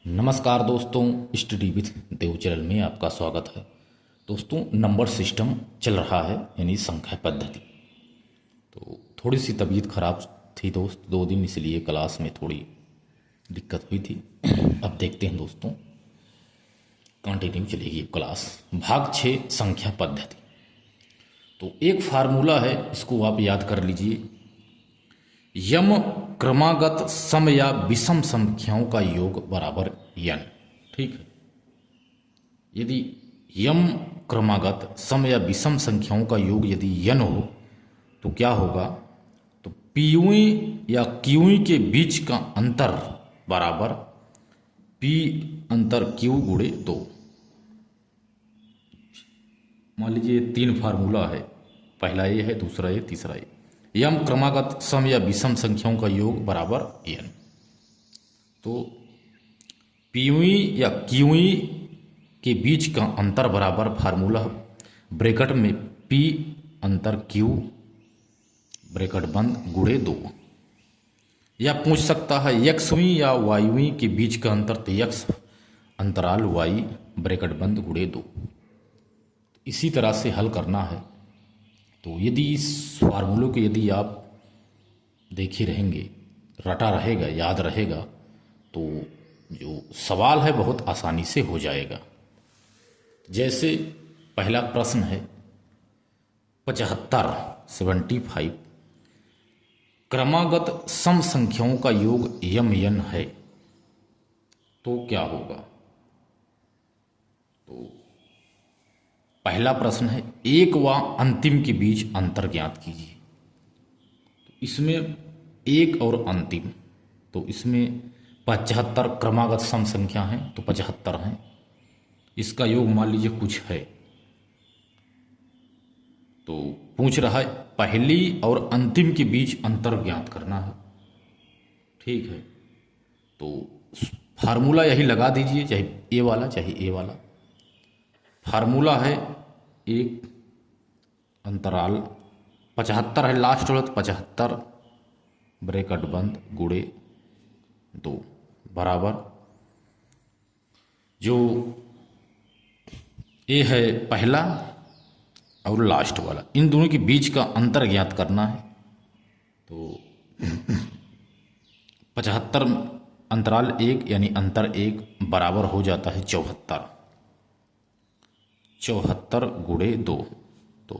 नमस्कार दोस्तों, study with Dev channel में आपका स्वागत है। दोस्तों, नंबर सिस्टम चल रहा है यानी संख्या पद्धति। तो थोड़ी सी तबीयत खराब थी दोस्त 2 दिन, इसलिए क्लास में थोड़ी दिक्कत हुई थी। अब देखते हैं दोस्तों, कंटिन्यू चलेगी क्लास। भाग 6 संख्या पद्धति। तो एक फार्मूला है, इसको आप याद कर लीजिए। यम क्रमागत सम या विषम संख्याओं का योग बराबर n। ठीक है, यदि यम क्रमागत सम या विषम संख्याओं का योग यदि n हो तो क्या होगा, तो पीवी या क्यूई के बीच का अंतर बराबर p अंतर q गुणे 2। मान लीजिए 3 फार्मूला है, पहला ये है, दूसरा ये, तीसरा ये। यम क्रमागत सम या विषम संख्याओं का योग बराबर n। तो पीवी या क्यूई के बीच का अंतर बराबर फार्मूला ब्रैकेट में p अंतर q ब्रैकेट बंद गुणे 2। या पूछ सकता है एक्सवी या वाईवी के बीच का अंतर, तो x अंतराल y ब्रैकेट बंद गुणे 2। इसी तरह से हल करना है। तो यदि इस फार्मूलों को यदि आप देखे रहेंगे, रटा रहेगा, याद रहेगा, तो जो सवाल है बहुत आसानी से हो जाएगा। जैसे पहला प्रश्न है 75 क्रमागत सम संख्याओं का योग यम n है, तो क्या होगा। तो पहला प्रश्न है एक व अंतिम के बीच अंतर ज्ञात कीजिए। तो इसमें एक और अंतिम, तो इसमें 75 क्रमागत सम संख्या है, तो 75 हैं। इसका योग मान लीजिए कुछ है, तो पूछ रहा है पहली और अंतिम के बीच अंतर ज्ञात करना है। ठीक है, तो फार्मूला यही लगा दीजिए, चाहे ए वाला चाहे ए वाला। फार्मूला है एक अंतराल 75 है लास्ट वाला, तो 75 ब्रैकेट बंद गुणे 2 बराबर जो ए है पहला और लास्ट वाला, इन दोनों के बीच का अंतर ज्ञात करना है। तो 75 अंतराल 1 यानी अंतर 1 बराबर हो जाता है 74 गुणे 2। तो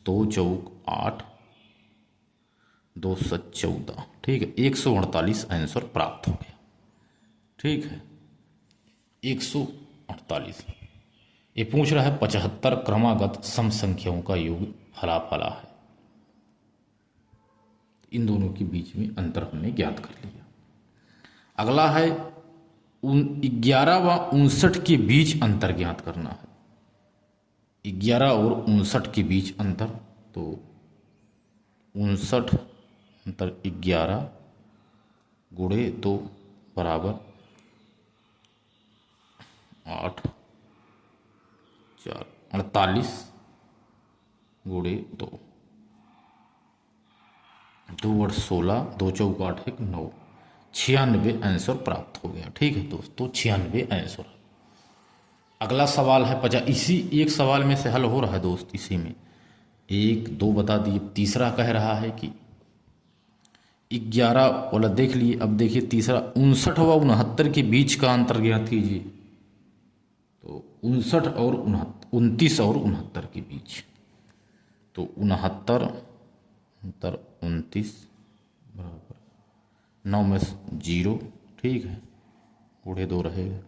2 चौक 8, 2 7 14। ठीक है, 148 आंसर प्राप्त हो गया। ठीक है, 148। ये पूछ रहा है 75 क्रमागत सम संख्याओं का योग फला फला है। इन दोनों के बीच में अंतर हमने ज्ञात कर लिया। अगला है 11 व 59 के बीच अंतर ज्ञात करना है। 11 और 59 के बीच अंतर, तो 59 अंतर 11 गुणे 2 बराबर 8 4 48 गुणे 2, 2 और 16, 2 चौक 8 1 9, 96 आंसर प्राप्त हो गया। ठीक है दोस्तों, 96 आंसर। अगला सवाल है 50। इसी एक सवाल में से हल हो रहा है दोस्त, इसी में 1 2 बता दिए। तीसरा कह रहा है कि 11 वाला देख लिए। अब देखिए तीसरा 59 व 69 के बीच का अंतर ज्ञात कीजिए। तो 59 और 29 और 69 के बीच, तो 69 अंतर 29 बराबर 9 में 0। ठीक है, गुणे 2 रहेगा,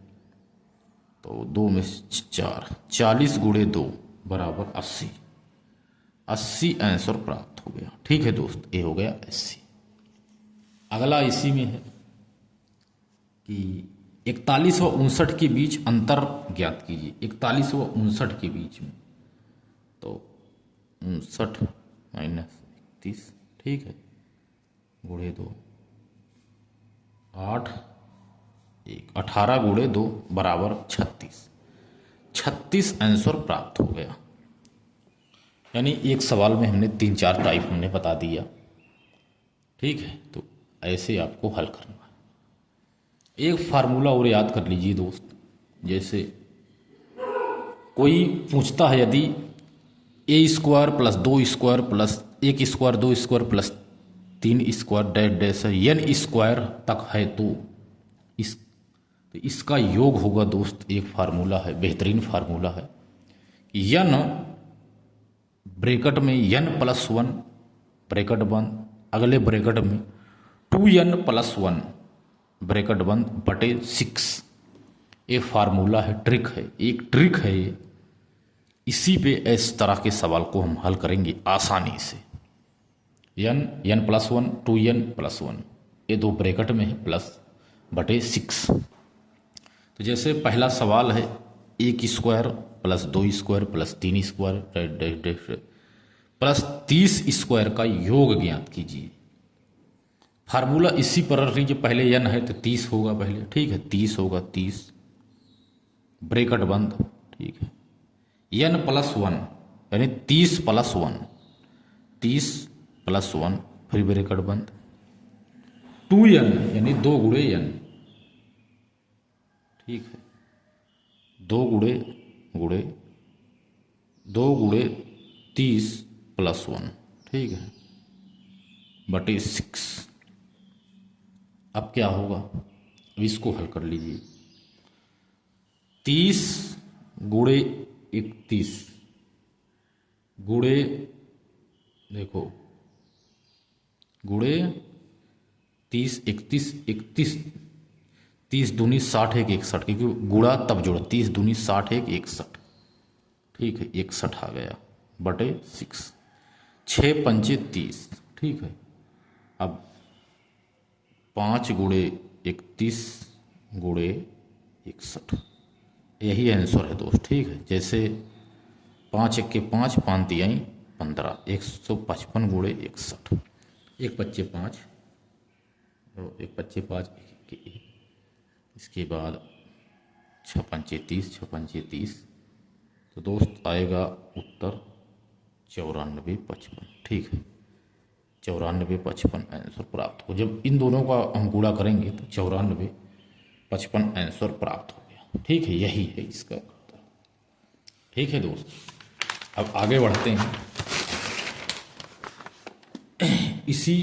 तो 2 में 4, 40 गुणे 2 बराबर 80। 80 आंसर प्राप्त हो गया। ठीक है दोस्त, ये हो गया 80। अगला इसी में है कि 41 व 59 के बीच अंतर ज्ञात कीजिए। 41 व 59 के बीच में, तो 59 माइनस 31। ठीक है, गुणे 2 8 1, 18 गुणे 2 बराबर 36। 36 आंसर प्राप्त हो गया। यानी एक सवाल में हमने 3-4 टाइप हमने बता दिया। ठीक है, तो ऐसे आपको हल करना है। एक फार्मूला और याद कर लीजिए दोस्त। जैसे कोई पूछता है यदि A square plus 2 square plus 1 square 2 square plus 3 square dash dash है एन स्क्वायर तक है तो इसका योग होगा दोस्त। एक फार्मूला है, बेहतरीन फार्मूला है। यन ब्रैकेट में n+1 ब्रैकेट बंद, अगले ब्रैकेट में 2n+1 ब्रैकेट बंद बटे 6। ये फार्मूला है, ट्रिक है, एक ट्रिक है ये। इसी पे इस तरह के सवाल को हम हल करेंगे आसानी से। n+1 2n+1 ये दो ब्रैकेट में है प्लस बटे 6। तो जैसे पहला सवाल है 1 square plus 2 square plus 3 square plus 30 square का योग ज्ञात कीजिए। फार्मूला इसी पर रख लीजिए, पहले n है तो 30 होगा पहले, ठीक है, 30 होगा, 30 ब्रैकेट बंद, ठीक है, n+1 यानी 30+1 30+1 फिर ब्रैकेट बंद 2n यानी 2 गुणे n, ठीक है, 2 गुणे 30+1, ठीक है, बटे 6। अब क्या होगा, अब इसको हल कर लीजिए। 30 गुणे 31 गुणे, देखो, गुणे 30 31 31 30 दूनी 60 एक 61, क्योंकि गुणा तब जोड़ा, 30 दूनी 60 एक 61, ठीक है, 61 आ गया बटे 6। 6 पंचे 30, ठीक है। अब 5 गुणे 31 गुणे 61, यही आंसर है दोस्त, ठीक है। जैसे 5 1 के 5 5 तिहाई 15 155 गुणे 61, 1 बच्चे 5 1 बच्चे 5 1, इसके बाद 6 पंचे 30 6 पंचे 30, तो दोस्त आएगा उत्तर 94 55, ठीक है, 94 55 आंसर प्राप्त हो। जब इन दोनों का हम गुणा करेंगे तो 94 55 आंसर प्राप्त हो गया, ठीक है, यही है इसका उत्तर, ठीक है दोस्त। अब आगे बढ़ते हैं, इसी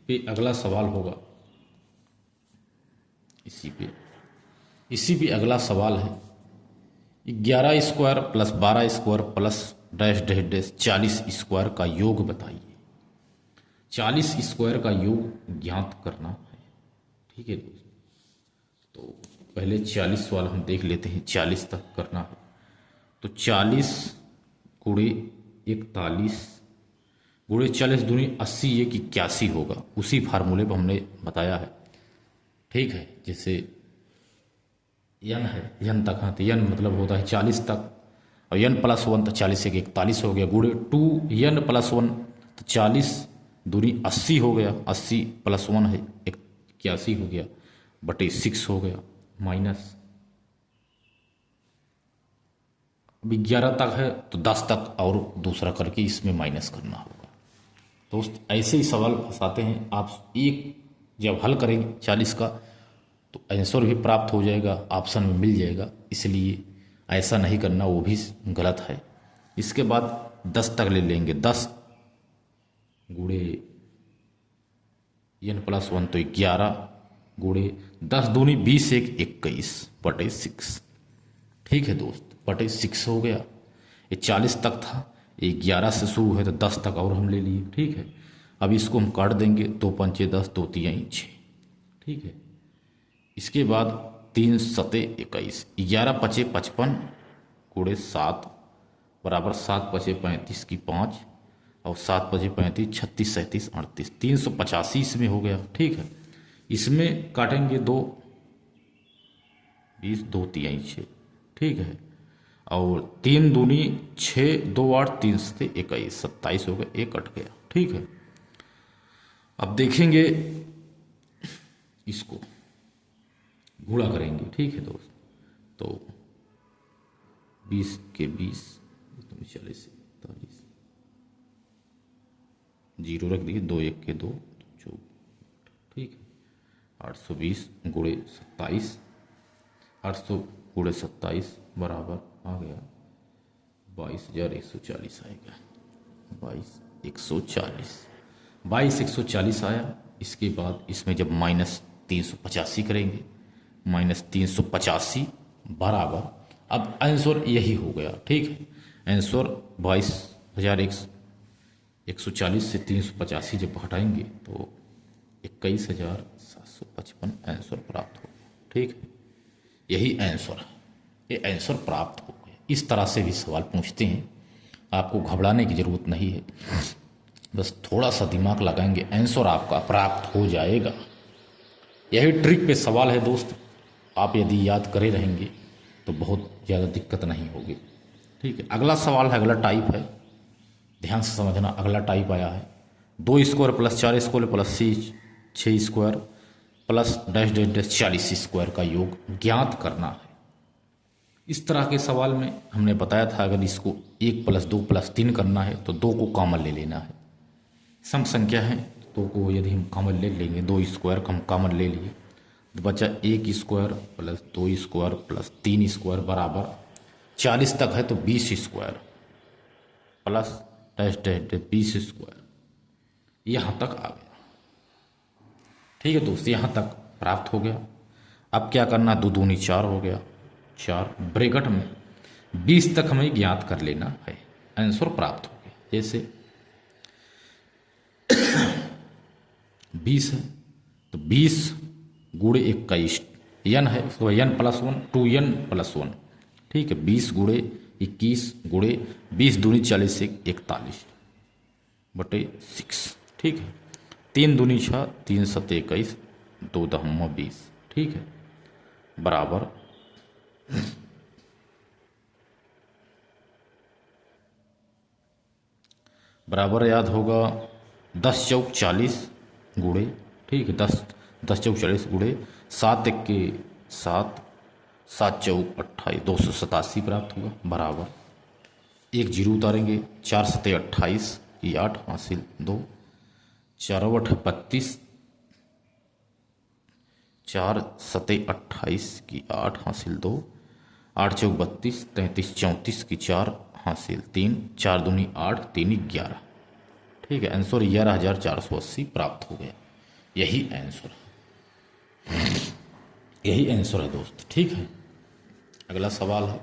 पे अगला सवाल होगा, इसी पे अगला सवाल है 11 square plus 12 square plus dash dash dash 40 square का योग बताइए। 40 स्क्वायर का योग ज्ञात करना है, ठीक है दोस्त। तो पहले 40 वाला हम देख लेते हैं, 40 तक करना है तो 40 गुणे 41 गुणे 40 दूनी 80 एक 81 होगा। उसी फार्मूले पर हमने बताया है, ठीक है। जैसे n है, n तक, हाँ, तो n मतलब होता है 40 तक, और n+1 तो 40 एक 41 हो गया, गुणे 2n+1 तो 40 दूनी 80 हो गया, 80+1 है 81 हो गया बटे 6 हो गया, माइनस अभी 11 तक है तो 10 तक और दूसरा करके इसमें माइनस करना होगा। दोस्त ऐसे ही सवाल फंसाते हैं आप, एक जब हल करेंगे 40 का तो आंसर भी प्राप्त हो जाएगा, ऑप्शन में मिल जाएगा, इसलिए ऐसा नहीं करना, वो भी गलत है। इसके बाद 10 तक ले लेंगे, 10 गुणे n+1 तो 11 गुणे 10 दूनी 20 एक 21 बटे 6, ठीक है दोस्त, बटे 6 हो गया। ये 40 तक था, ये 11 से शुरू है तो 10 तक और हम ले लिए, ठीक है। अब इसको हम काट देंगे, 2 पंचे 10 2 तिहाई 6, ठीक है। इसके बाद 3 सते 21, 11 पचे 55 गुणे 7 बराबर 7 पचे 35 की 5 और 7 पचे 35 36 37 38 385 इसमें हो गया, ठीक है। इसमें काटेंगे 2 20 2 तिहाई 6, ठीक है, और 3 दूनी 6 2 8 3 से 21 27 हो गया, एक कट गया, ठीक है। अब देखेंगे इसको गुणा करेंगे, ठीक है दोस्त। तो 20 के 20 40 41 जीरो रख दिए, 2 1 के 2 जो, ठीक है। 820 गुणे 27, 800 गुणे 27 बराबर आ गया 22,140 आएगा। 22,140 आया। इसके बाद इसमें जब -385 करेंगे, -385 बराबर, अब आंसर यही हो गया, ठीक है। आंसर 22,140 से 385 जब हटाएंगे तो 21,755 आंसर प्राप्त हो गया, ठीक है। यही आंसर है, ये आंसर प्राप्त हो गया। इस तरह से भी सवाल पूछते हैं, आपको घबराने की ज़रूरत नहीं है, बस थोड़ा सा दिमाग लगाएंगे, आंसर आपका प्राप्त हो जाएगा। यही ट्रिक पे सवाल है दोस्त, आप यदि याद करे रहेंगे तो बहुत ज़्यादा दिक्कत नहीं होगी, ठीक है। अगला सवाल है, अगला टाइप है, ध्यान से समझना। अगला टाइप आया है 2 square plus 4 square plus 6 square plus dash dash dash 40 square का योग ज्ञात करना है। इस तरह के सवाल में हमने बताया था, अगर इसको 1 + 2 + 3 करना है तो 2 को कॉमन ले लेना है। सम संख्या है, 2 को यदि हम कॉमन ले लेंगे, 2 स्क्वायर को हम कॉमन ले लिए तो बचा 1 square plus 2 square plus 3 square बराबर 40 तक है तो 20 square plus dash dash dash 20 square, यहाँ तक आ गया, ठीक है दोस्त। यहाँ तक प्राप्त हो गया। अब क्या करना, 2 दूनी 4 हो गया, 4 ब्रैकेट में 20 तक हमें ज्ञात कर लेना है, आंसर प्राप्त हो गया। जैसे 20 है तो 20 गुणे 21 n है तो n + 1 2n + 1, ठीक है। 20 गुणे 21 गुणे 20 दूनी 40 से 41 बटे 6, ठीक है। 3 दूनी 6, 3 × 7 = 21, 2 × 10 = 20, ठीक है, बराबर याद होगा 10 चौक 40 गुणे, ठीक है, 10 चौक 40 गुणे 7 × 1 = 7, 7 चौक 28, 287 प्राप्त होगा, बराबर 1 जीरो उतारेंगे, 4 × 7 = 28 की 8 हासिल 2, 4 × 8 = 32, 4 × 7 = 28 की 8 हासिल 2, 8 चौक 32, 33 34 की 4 हासिल 3, 4 दूनी 8, 3 11, ठीक है। आंसर 11,480 प्राप्त हो गया। यही आंसर है दोस्त, ठीक है। अगला सवाल है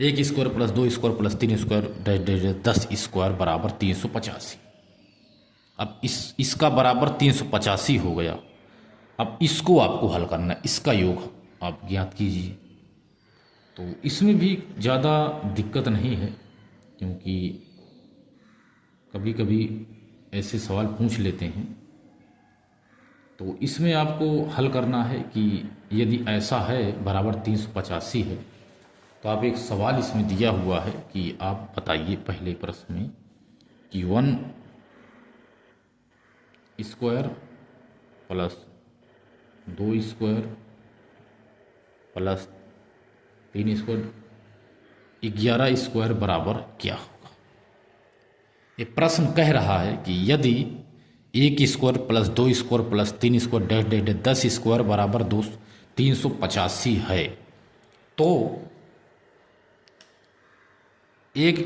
1 square plus 2 square plus 3 square dash dash 10 square बराबर 385। अब इसका बराबर 385 हो गया। अब इसको आपको हल करना है, इसका योग आप ज्ञात कीजिए। तो इसमें भी ज़्यादा दिक्कत नहीं है, क्योंकि कभी कभी ऐसे सवाल पूछ लेते हैं। तो इसमें आपको हल करना है कि यदि ऐसा है बराबर 385 है तो आप एक सवाल इसमें दिया हुआ है कि आप बताइए पहले प्रश्न में कि 1 square plus 2 square plus 3 square 11 square बराबर क्या होगा। ये प्रश्न कह रहा है कि यदि 1 square plus 2 square plus 3 square dash dash dash 10 square बराबर 385 है तो 1 ×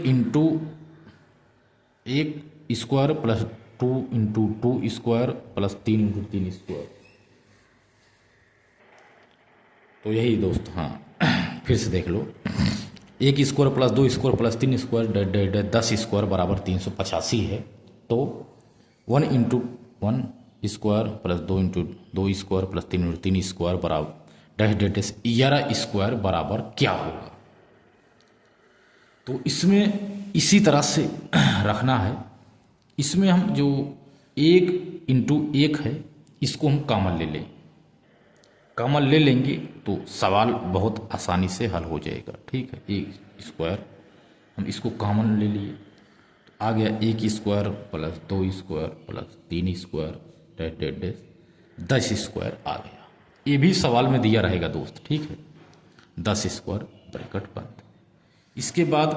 1 square plus 2 × 2 square plus 3 × 3 square. तो यही दोस्त, हाँ फिर से देख लो, 1 square plus 2 square plus 3 square 10 square बराबर 385 है तो 1 × 1 square plus 2 × 2 square plus 3 × 3 square बराबर डैश डैश डैश 11 स्क्वायर बराबर क्या होगा। तो इसमें इसी तरह से रखना है। इसमें हम जो 1 × 1 है इसको हम कॉमन ले लें, कॉमन ले लेंगे तो सवाल बहुत आसानी से हल हो जाएगा, ठीक है। 1 स्क्वायर हम इसको कॉमन ले लिए तो आ गया 1 square plus 2 square plus 3 square dash dash dash 10 square आ गया। ये भी सवाल में दिया रहेगा दोस्त, ठीक है। 10 स्क्वायर ब्रैकेट बंद। इसके बाद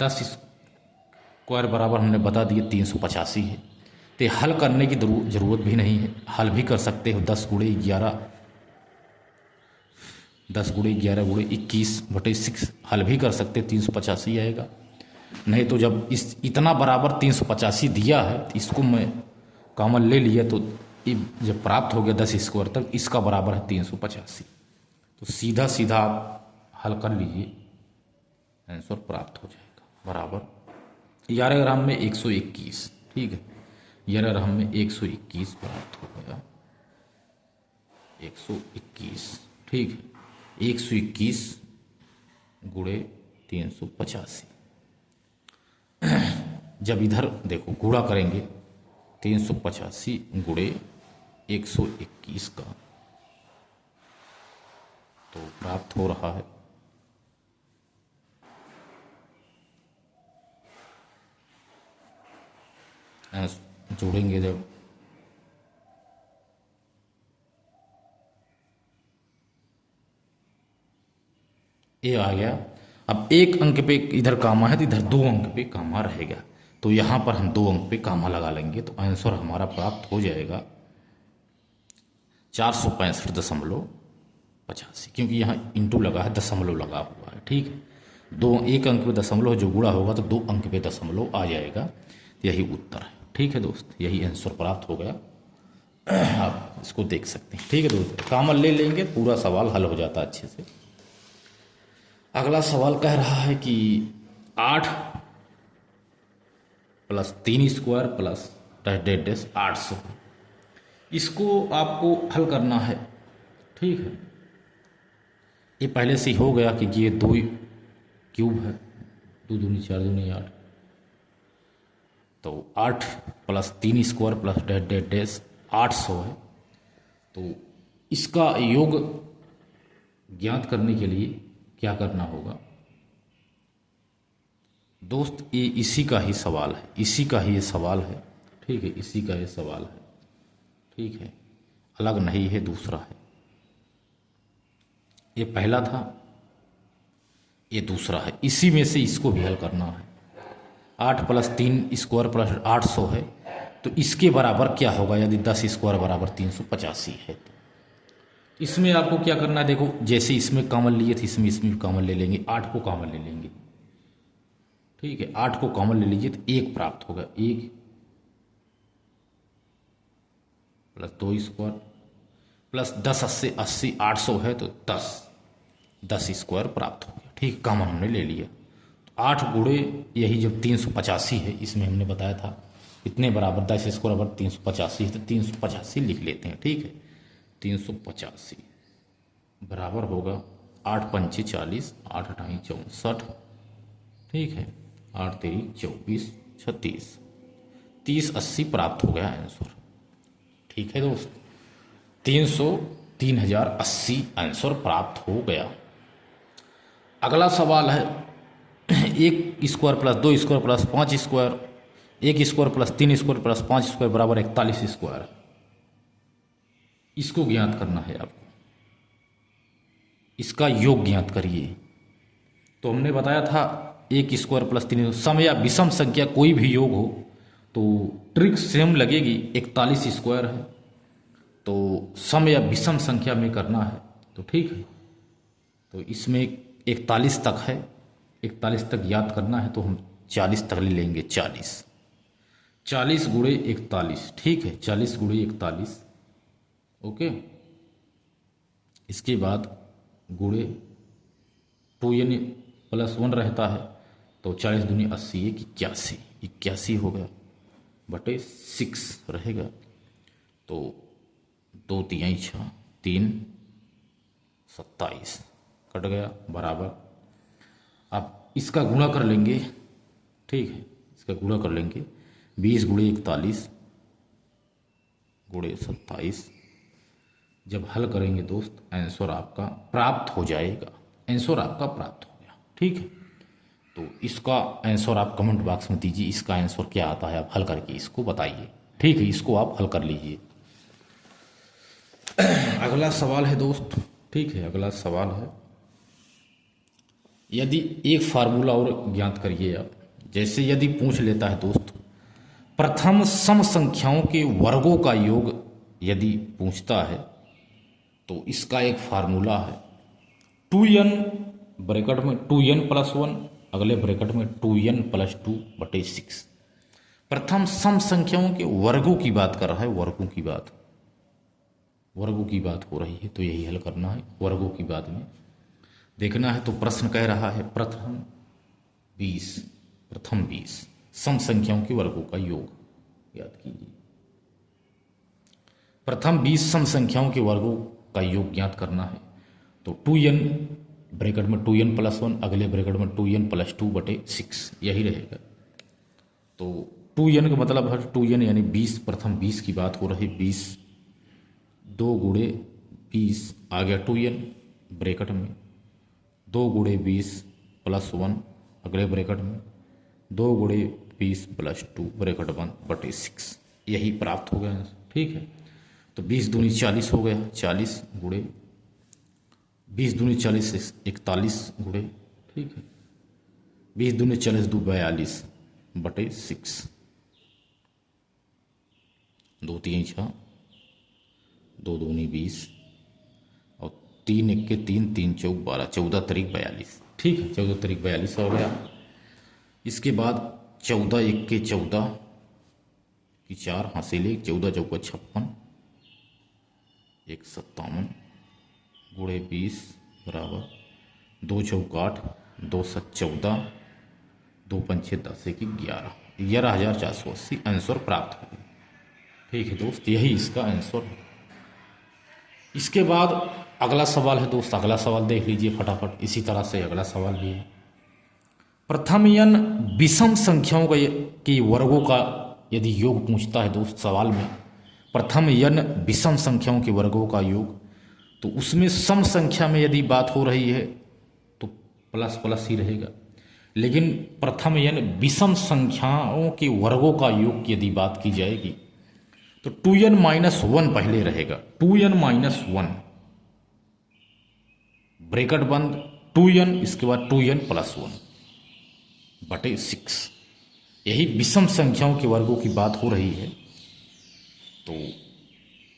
10 स्क्वायर बराबर हमने बता दिए 385 है। तो हल करने की ज़रूरत भी नहीं है, हल भी कर सकते हो। 10 गुणे 11, 10 गुणे 11 गुणे 21/6 हल भी कर सकते, 385 आएगा। नहीं तो जब इतना बराबर 385 दिया है तो इसको मैं कॉमन ले लिया, तो जब प्राप्त हो गया 10 स्क्वायर तक, इसका बराबर है 385। तो सीधा सीधा आप हल कर लीजिए, आंसर प्राप्त हो जाएगा। बराबर 11 ग्राम में 121, ठीक है, 11 ग्राम में 121 प्राप्त हो गया, 121, ठीक है। 121 गुणे 385, जब इधर देखो गुणा करेंगे 385 गुणे 121 का, तो प्राप्त हो रहा है जोड़ेंगे जब ये आ गया। अब एक अंक पे इधर कामा है तो इधर 2 अंक पे कामा रहेगा, तो यहाँ पर हम 2 अंक पे कामा लगा लेंगे, तो आंसर हमारा प्राप्त हो जाएगा 465.85, क्योंकि यहाँ इंटू लगा है, दशमलव लगा हुआ है, ठीक है। एक अंक पे दशमलव जो गुणा होगा तो 2 अंक पे दशमलव आ जाएगा, यही उत्तर है, ठीक है दोस्त, यही आंसर प्राप्त हो गया। आप इसको देख सकते हैं, ठीक है दोस्त। कॉमन ले लेंगे पूरा सवाल हल हो जाता अच्छे से। अगला सवाल कह रहा है कि 8 + 3 स्क्वायर प्लस डैश 800, इसको आपको हल करना है, ठीक है। ये पहले से ही हो गया कि ये 2 क्यूब है, 2 दूनी 4 दूनी 8, तो 8 + 3 स्क्वायर प्लस डैश 800 है। तो इसका योग ज्ञात करने के लिए क्या करना होगा दोस्त, ये इसी का ही सवाल है, इसी का ही ये सवाल है, ठीक है, इसी का ये सवाल है, ठीक है, अलग नहीं है, दूसरा है। ये पहला था, ये दूसरा है, इसी में से इसको भी हल करना है। 8 + 3 स्क्वायर प्लस 800 है, तो इसके बराबर क्या होगा यदि 10 स्क्वायर बराबर 385 है। तो इसमें आपको क्या करना है, देखो जैसे इसमें कॉमन लिए थे, इसमें भी कॉमन ले लेंगे, 8 को कॉमन ले लेंगे, ठीक है, 8 को कॉमन ले लीजिए तो 1 प्राप्त होगा, 1 + 2 स्क्वायर प्लस 10 80 800 है, तो 10 स्क्वायर प्राप्त हो गया, ठीक, कॉमन हमने ले लिया। तो 8 गुणे यही जब 385 है, इसमें हमने बताया था इतने बराबर 10 स्क्वायर बराबर 385 है, तो 385 लिख लेते हैं, ठीक है। 385 बराबर होगा 8 × 5 = 40, 8 × 8 = 64, ठीक है, 8 × 3 = 24, 36, 3080 प्राप्त हो गया आंसर, ठीक है दोस्त। 3080 आंसर प्राप्त हो गया। अगला सवाल है 1 square plus 2 square plus 5 square, 1 square plus 3 square plus 5 square बराबर 41 स्क्वायर, इसको ज्ञात करना है आपको, इसका योग ज्ञात करिए। तो हमने बताया था 1 स्क्वायर प्लस 3, सम या विषम संख्या कोई भी योग हो तो ट्रिक सेम लगेगी। 41 स्क्वायर है तो सम या विषम संख्या में करना है, तो ठीक है। तो इसमें 41 तक है, 41 तक याद करना है, तो हम 40 तक ले लेंगे। 40 गुणे 41, ठीक है, 40 गुणे 41, ओके। इसके बाद गुणे 2 यानी +1 रहता है, तो 40 दूनी 80, 81 हो गया, बटे 6 रहेगा, तो 2 × 6 = 3, 27 कट गया, बराबर। अब इसका गुणा कर लेंगे, ठीक है, इसका गुणा कर लेंगे। 20 गुणे 41 गुणे 27, जब हल करेंगे दोस्त आंसर आपका प्राप्त हो जाएगा, आंसर आपका प्राप्त हो गया, ठीक है। तो इसका आंसर आप कमेंट बॉक्स में दीजिए, इसका आंसर क्या आता है, आप हल करके इसको बताइए, ठीक है, इसको आप हल कर लीजिए। अगला सवाल है दोस्त, ठीक है, अगला सवाल है, यदि एक फार्मूला और ज्ञात करिए आप। जैसे यदि पूछ लेता है दोस्त प्रथम सम संख्याओं के वर्गों का योग यदि पूछता है तो इसका एक फार्मूला है 2n ब्रैकेट में 2n प्लस 1 अगले ब्रैकेट में 2n प्लस 2 बटे 6। प्रथम सम संख्याओं के वर्गों की बात कर रहा है, वर्गों की बात हो रही है, तो यही हल करना है। वर्गों की बात में देखना है तो प्रश्न कह रहा है प्रथम 20 सम संख्याओं के वर्गों का योग याद कीजिए। प्रथम 20 सम संख्याओं के वर्गों का योग ज्ञात करना है तो 2n ब्रैकेट में 2n प्लस 1 अगले ब्रैकेट में 2n प्लस 2 बटे 6 यही रहेगा। तो 2n का मतलब है 2n यानी 20, प्रथम 20 की बात हो रही, 20 2 गुणे 20 आ गया 2n ब्रैकेट में 2 गुणे 20 प्लस 1 अगले ब्रैकेट में 2 गुणे 20 प्लस 2 ब्रैकेट 1 बटे 6 यही प्राप्त हो गया। ठीक है, तो 20 दूनी 40 हो गया, 40 गुणे 20 दूनी 40 41 गुणे, ठीक है, 20 दूनी 40 दो 42 बटे 6, 2 3 6 2 दूनी 20 और 3 1 के 3 3 चौक 12 14 तारीख 42। ठीक है, 14 तारीख 42 हो गया। इसके बाद 14 1 के 14 की 4 हासिल 14 चौका 56 1 57 गुणे 20 बराबर 2 चौक 8 2 7 14 2 5 10 की 11,480 आंसर प्राप्त हो गया। ठीक है दोस्त, यही इसका आंसर है। इसके बाद अगला सवाल है दोस्त, अगला सवाल देख लीजिए फटाफट। इसी तरह से अगला सवाल भी है प्रथम n विषम संख्याओं के वर्गों का यदि योग पूछता है दोस्त सवाल में, प्रथम n विषम संख्याओं के वर्गों का योग, तो उसमें सम संख्या में यदि बात हो रही है तो प्लस प्लस ही रहेगा, लेकिन प्रथम n विषम संख्याओं के वर्गों का योग की यदि बात की जाएगी तो 2n माइनस 1 पहले रहेगा, 2n माइनस 1 ब्रैकेट बंद 2n, इसके बाद 2n प्लस 1 बटे 6। यही विषम संख्याओं के वर्गों की बात हो रही है, तो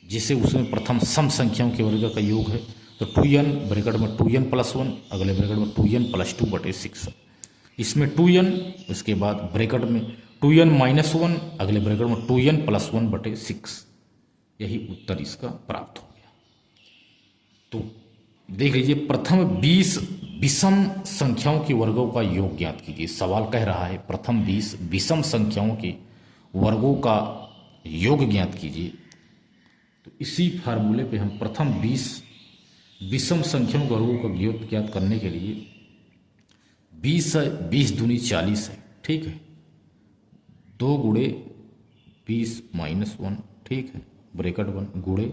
जिसे उसमें प्रथम सम संख्याओं के वर्ग का योग है तो 2n ब्रैकेट में 2n प्लस 1 अगले ब्रैकेट में 2n प्लस 2 बटे 6, इसमें 2n उसके बाद ब्रैकेट में 2n माइनस 1 अगले ब्रैकेट में 2n प्लस 1 बटे 6, यही उत्तर इसका प्राप्त हो गया। तो देख लीजिए प्रथम 20 विषम संख्याओं के वर्गों का योग ज्ञात कीजिए। सवाल कह रहा है प्रथम 20 विषम संख्याओं के वर्गों का योग ज्ञात कीजिए। तो इसी फार्मूले पे हम प्रथम 20 विषम संख्याओं के वर्गों का योग ज्ञात करने के लिए 20 है, 20 दूनी 40 है, ठीक है, 2 गुणे 20 माइनस 1, ठीक है, ब्रैकेट 1 गुणे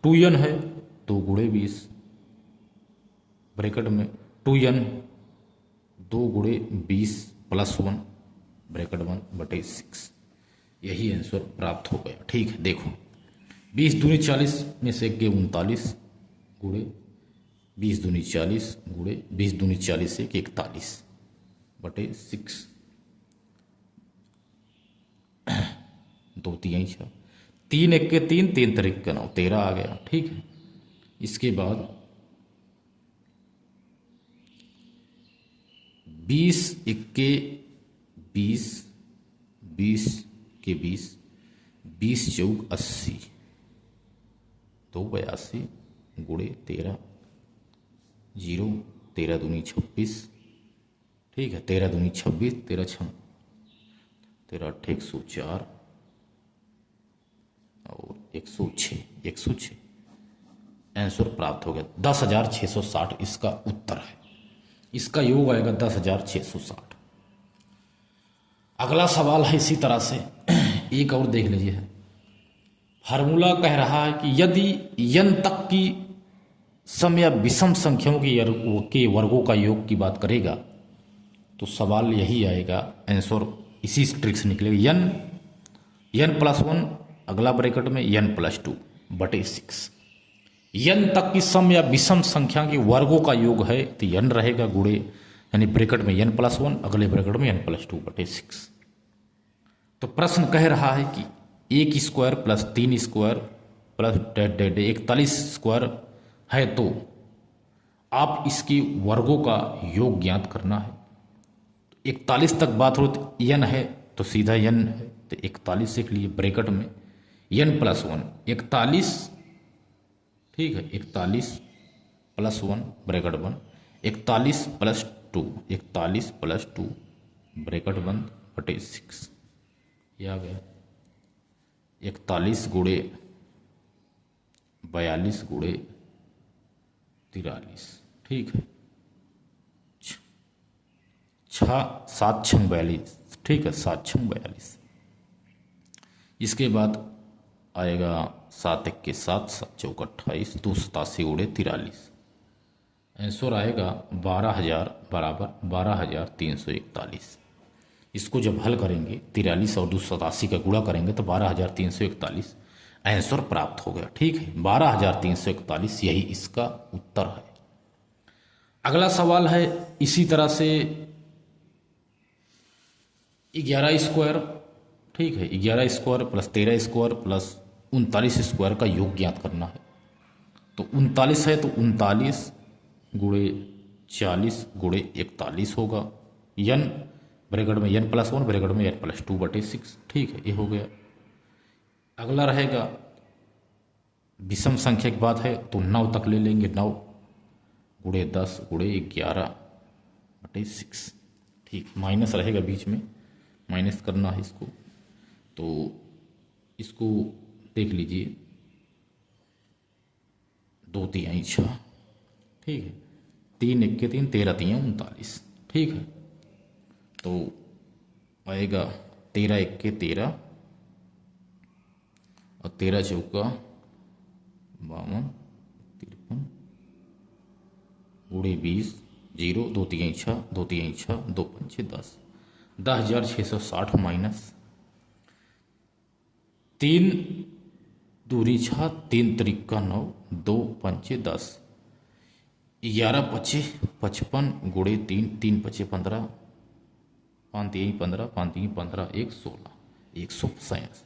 2n है 2 गुणे 20 ब्रैकेट में 2n 2 गुणे 20 प्लस 1 ब्रैकेट 1 बटे 6, यही आंसर प्राप्त हो गया। ठीक है, देखो 20 दूनी 40 में से 39 गुणे 20 दूनी 40 गुणे 20 दूनी 40 से 41 बटे 6, 2 3 6 3 1 के 3 3 तारीख का 9 13 आ गया। ठीक है, इसके बाद 20 1 के 20 20 के 20 20 चौक 80 2 82 गुणे 13 0 13 दूनी 26, ठीक है, 13 दूनी 26 13 6 13 8 104 और 106 आंसर प्राप्त हो गया। 10,660 इसका उत्तर है। इसका योग आएगा 10,660। अगला सवाल है इसी तरह से, एक और देख लीजिए। फार्मूला कह रहा है कि यदि n तक की सम या विषम संख्याओं के वर्गों का योग की बात करेगा तो सवाल यही आएगा, आंसर इसी ट्रिक से निकलेगा। n प्लस 1 अगला ब्रैकेट में n प्लस 2 बटे 6, n तक की सम या विषम संख्या के वर्गों का योग है तो n रहेगा गुणे, यानी ब्रैकेट में n प्लस 1 अगले ब्रैकेट में n प्लस 2 बटे 6। तो प्रश्न कह रहा है कि 1 square plus 3 square plus 41 square है, तो आप इसकी वर्गों का योग ज्ञात करना है। 41 तक बात हो तो n है तो सीधा n है, तो 41 लिख लिए ब्रैकेट में n प्लस 1, 41, ठीक है, 41 प्लस 1 ब्रैकेट बंद, 41 प्लस 2, 41 प्लस 2 ब्रैकेट बंद बटे 6, ये आ गया 41 गुणे 42 गुणे 43, ठीक है, 7 6 42, ठीक है, 7 6 42। इसके बाद आएगा 7 1 के 7, 7 चौक 28, 287 गुणे 43, आंसर आएगा 12,000 बराबर 12,341। इसको जब हल करेंगे 43 और 287 का गुणा करेंगे तो 12,341 आंसर प्राप्त हो गया, ठीक है, 12,341 यही इसका उत्तर है। अगला सवाल है इसी तरह से 11 स्क्वायर, ठीक है, 11 square plus 13 square plus 39 square का योग ज्ञात करना है। तो 39 है तो 39 गुणे 40 गुणे 41 होगा, n ब्रैकेट में n प्लस 1 ब्रैकेट में n प्लस 2 बटे 6, ठीक है, ये हो गया। अगला रहेगा विषम संख्या की बात है तो 9 तक ले लेंगे, 9 गुणे 10 गुणे 11 बटे 6, ठीक, माइनस रहेगा बीच में, माइनस करना है इसको, तो इसको देख लीजिए 2 3 6, ठीक है, 3 1 के 3, 13 3 39, ठीक है, तो आएगा 13 1 के 13 और 13 चौका 52 53 गुणे 20 0 2 3 6 2 3 6 2 5 10, 10,660 माइनस 3 दूरी 6 3 त्रिका 9 2 5 10, 11 5 55 गुणे 3 3 5 15 5 3 15 5 3 15 1 16 165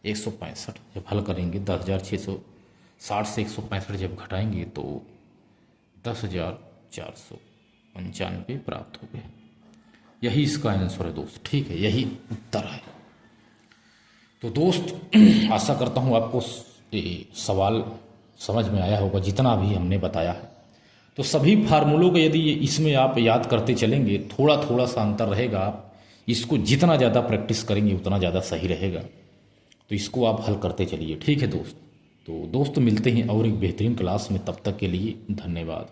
165 जब हल करेंगे 10,660 से 165 जब घटाएंगे तो 10,495 प्राप्त हो गए। यही इसका आंसर है दोस्त, ठीक है, यही उत्तर है। तो दोस्त आशा करता हूँ आपको सवाल समझ में आया होगा जितना भी हमने बताया है। तो सभी फार्मूलों को यदि इसमें आप याद करते चलेंगे, थोड़ा थोड़ा सा अंतर रहेगा, आप इसको जितना ज़्यादा प्रैक्टिस करेंगे उतना ज़्यादा सही रहेगा। तो इसको आप हल करते चलिए, ठीक है दोस्त। तो दोस्त मिलते हैं और एक बेहतरीन क्लास में, तब तक के लिए धन्यवाद।